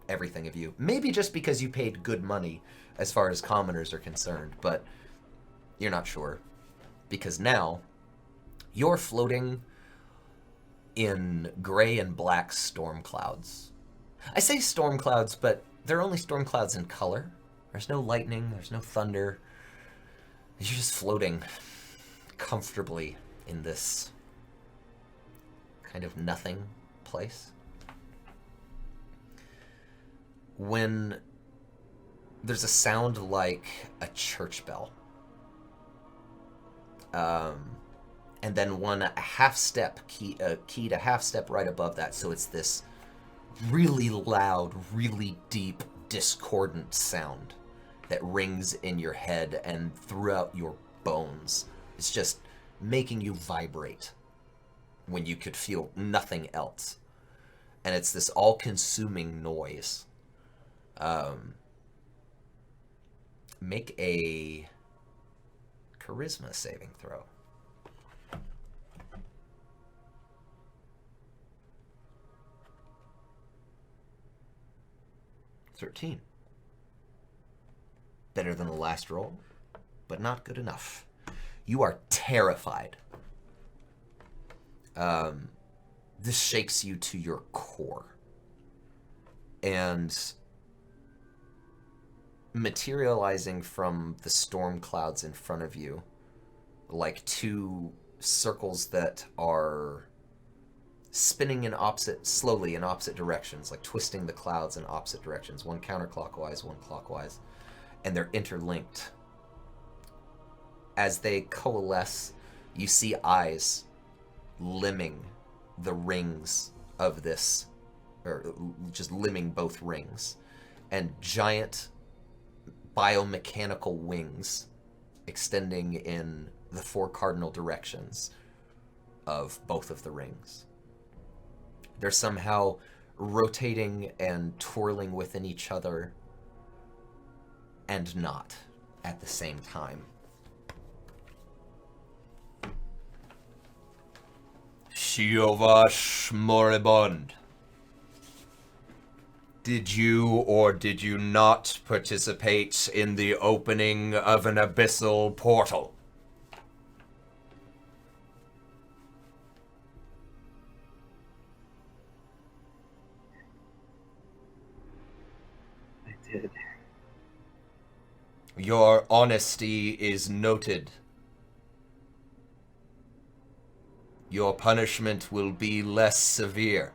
everything of you. Maybe just because you paid good money as far as commoners are concerned, but you're not sure. Because now, you're floating in gray and black storm clouds. I say storm clouds, but they're only storm clouds in color. There's no lightning, there's no thunder. You're just floating comfortably in this kind of nothing place. When there's a sound like a church bell, and then one half step keyed a half step right above that, so it's this really loud, really deep, discordant sound that rings in your head and throughout your bones. It's just making you vibrate when you could feel nothing else. And it's this all-consuming noise. Make a charisma saving throw. $13. Better than the last roll, but not good enough. You are terrified. This shakes you to your core. And materializing from the storm clouds in front of you, like 2 circles that are spinning slowly in opposite directions, like twisting the clouds in opposite directions, one counterclockwise, one clockwise, and they're interlinked. As they coalesce, you see eyes limbing the rings of this, or just limbing both rings, and giant biomechanical wings extending in the 4 cardinal directions of both of the rings. They're somehow rotating and twirling within each other and not at the same time. Siavash Moribund. Did you or did you not participate in the opening of an abyssal portal? I did. Your honesty is noted. Your punishment will be less severe.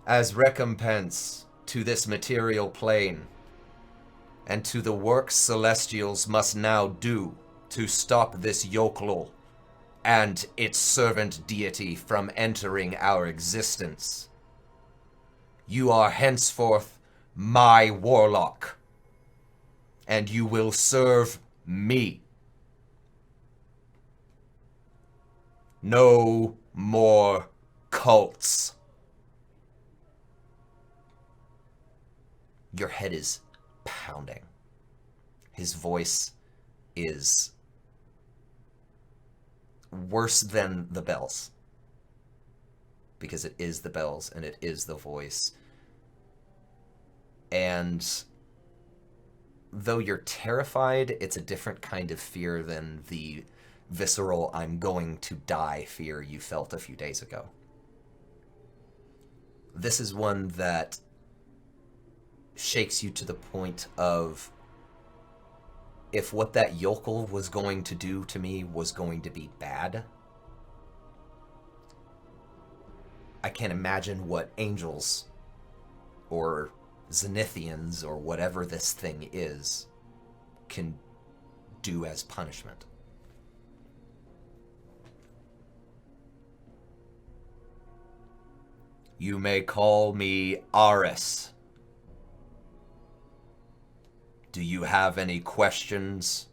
As recompense to this material plane, and to the works Celestials must now do to stop this yokel and its servant deity from entering our existence. You are henceforth my warlock, and you will serve me. No more cults. Your head is pounding. His voice is worse than the bells, because it is the bells and it is the voice. And though you're terrified, it's a different kind of fear than the visceral "I'm going to die" fear you felt a few days ago. This is one that shakes you to the point of, if what that yokel was going to do to me was going to be bad, I can't imagine what angels or Zenithians or whatever this thing is can do as punishment. You may call me Aris. Do you have any questions,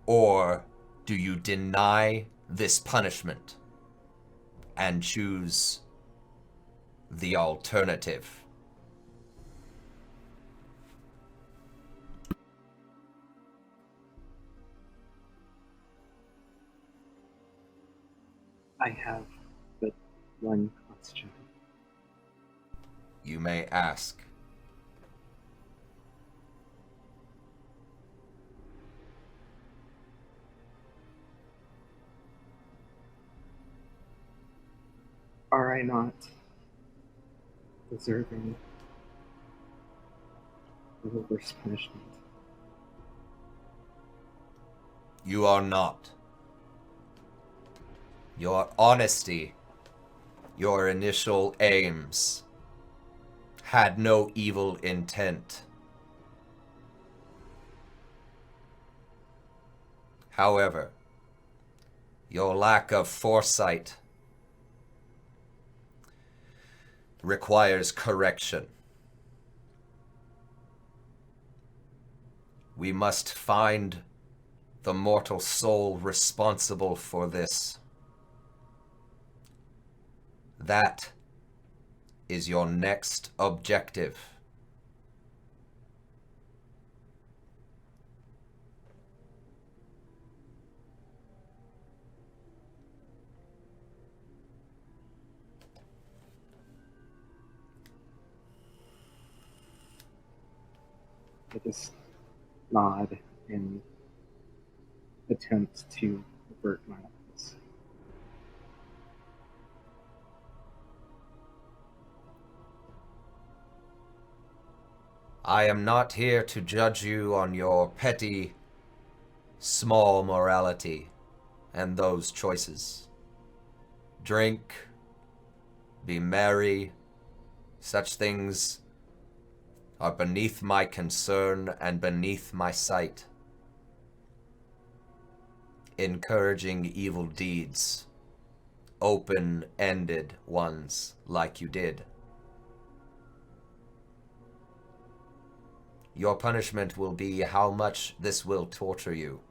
or do you deny this punishment and choose the alternative? I have but one question. You may ask. Are I not deserving of a worse punishment? You are not. Your honesty, your initial aims, had no evil intent. However, your lack of foresight requires correction. We must find the mortal soul responsible for this. That is your next objective. I just nod and attempt to avert my eyes. I am not here to judge you on your petty, small morality and those choices. Drink, be merry, such things are beneath my concern and beneath my sight. Encouraging evil deeds, open-ended ones like you did. Your punishment will be how much this will torture you.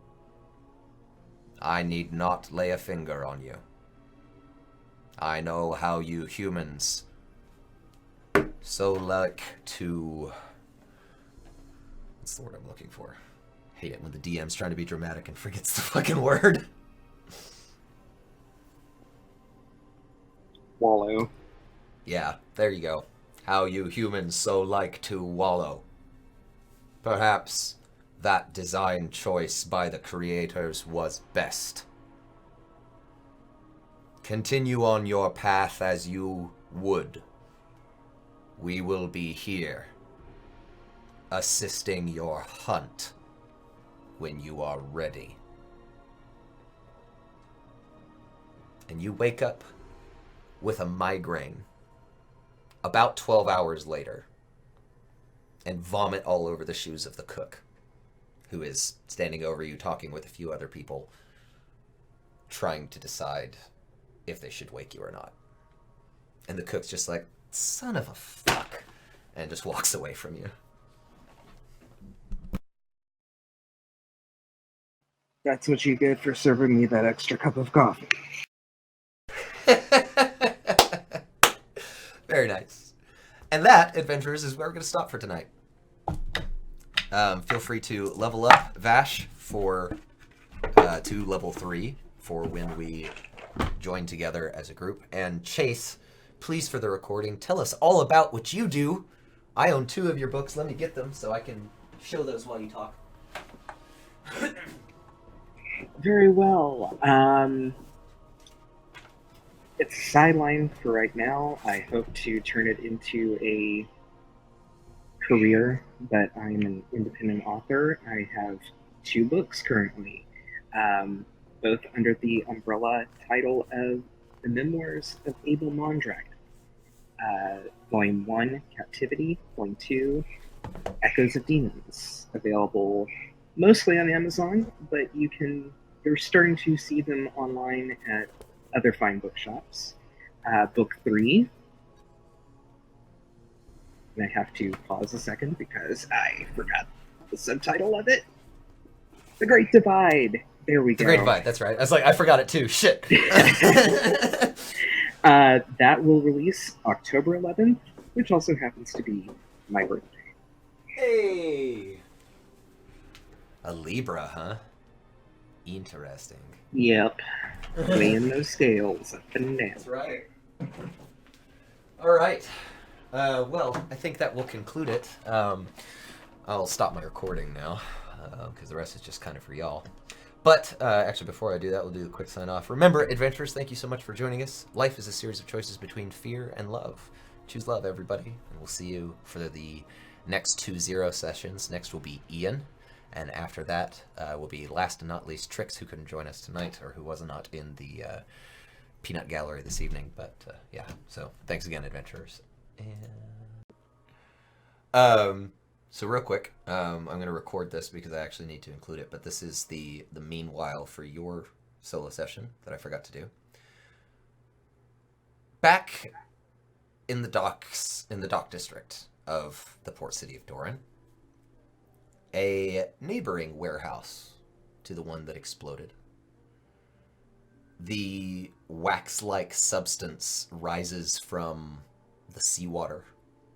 I need not lay a finger on you. I know how you humans so like to... What's the word I'm looking for? Hate it when the DM's trying to be dramatic and forgets the fucking word. Wallow. Yeah, there you go. How you humans so like to wallow. Perhaps that design choice by the creators was best. Continue on your path as you would. We will be here, assisting your hunt when you are ready. And you wake up with a migraine about 12 hours later and vomit all over the shoes of the cook, who is standing over you talking with a few other people, trying to decide if they should wake you or not. And the cook's just like, son of a fuck, and just walks away from you. That's what you get for serving me that extra cup of coffee. Very nice. And that, adventurers, is where we're going to stop for tonight. Feel free to level up Vash for to level 3 for when we join together as a group. And Chase, please, for the recording, tell us all about what you do. I own 2 of your books. Let me get them so I can show those while you talk. Very well. It's sidelined for right now. I hope to turn it into a career, but I'm an independent author. I have 2 books currently, both under the umbrella title of The Memoirs of Abel Mondragon. Volume 1, Captivity. Volume 2, Echoes of Demons. Available mostly on Amazon, but you're starting to see them online at other fine bookshops. Book 3, and I have to pause a second because I forgot the subtitle of it. The Great Divide. There we go. The Great Divide, that's right. I was like, I forgot it too. Shit. That will release October 11th, which also happens to be my birthday. Hey! A Libra, huh? Interesting. Yep. Weighing those scales up and down. That's right. All right. Well, I think that will conclude it. I'll stop my recording now, because the rest is just kind of for y'all. But, actually, before I do that, we'll do a quick sign-off. Remember, adventurers, thank you so much for joining us. Life is a series of choices between fear and love. Choose love, everybody. And we'll see you for the next 2 0 sessions. Next will be Ian. And after that will be, last and not least, Trix, who couldn't join us tonight, or who was not in the Peanut Gallery this evening. But, yeah, so thanks again, adventurers. And, so real quick, I'm going to record this because I actually need to include it, but this is the meanwhile for your solo session that I forgot to do. Back in the docks, in the dock district of the port city of Doran, a neighboring warehouse to the one that exploded. The wax-like substance rises from the seawater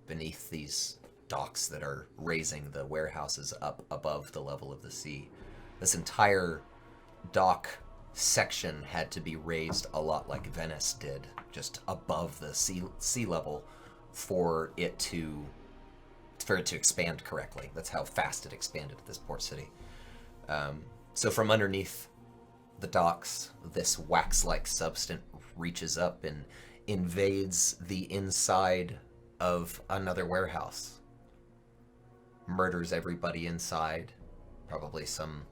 beneath these docks that are raising the warehouses up above the level of the sea. This entire dock section had to be raised a lot like Venice did, just above the sea level for it to expand correctly. That's how fast it expanded at this port city. So from underneath the docks, this wax-like substance reaches up and invades the inside of another warehouse. Murders everybody inside. Probably some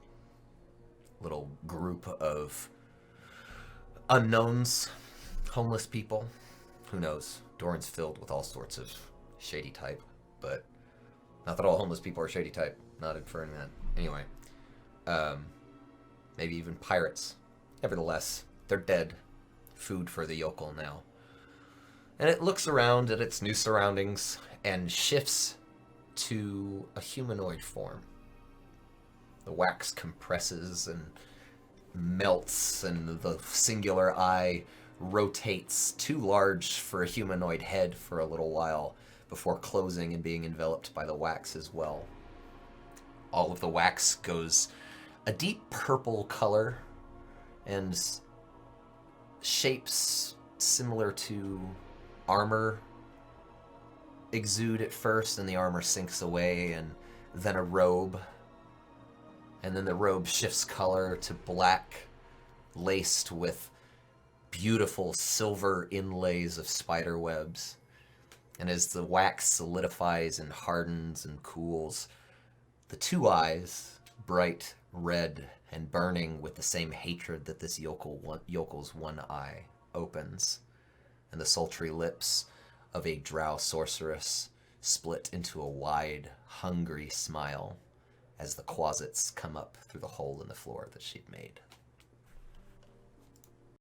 little group of unknowns, homeless people. Who knows? Doran's filled with all sorts of shady type, but not that all homeless people are shady type. Not inferring that. Anyway, maybe even pirates. Nevertheless, they're dead. Food for the yokel now. And it looks around at its new surroundings and shifts to a humanoid form. The wax compresses and melts, and the singular eye rotates too large for a humanoid head for a little while before closing and being enveloped by the wax as well. All of the wax goes a deep purple color and shapes similar to armor exude at first, and the armor sinks away, and then a robe. And then the robe shifts color to black, laced with beautiful silver inlays of spider webs. And as the wax solidifies and hardens and cools, the two eyes, bright red and burning with the same hatred that this yokel's one eye, opens, and the sultry lips of a drow sorceress split into a wide, hungry smile as the quasits come up through the hole in the floor that she'd made.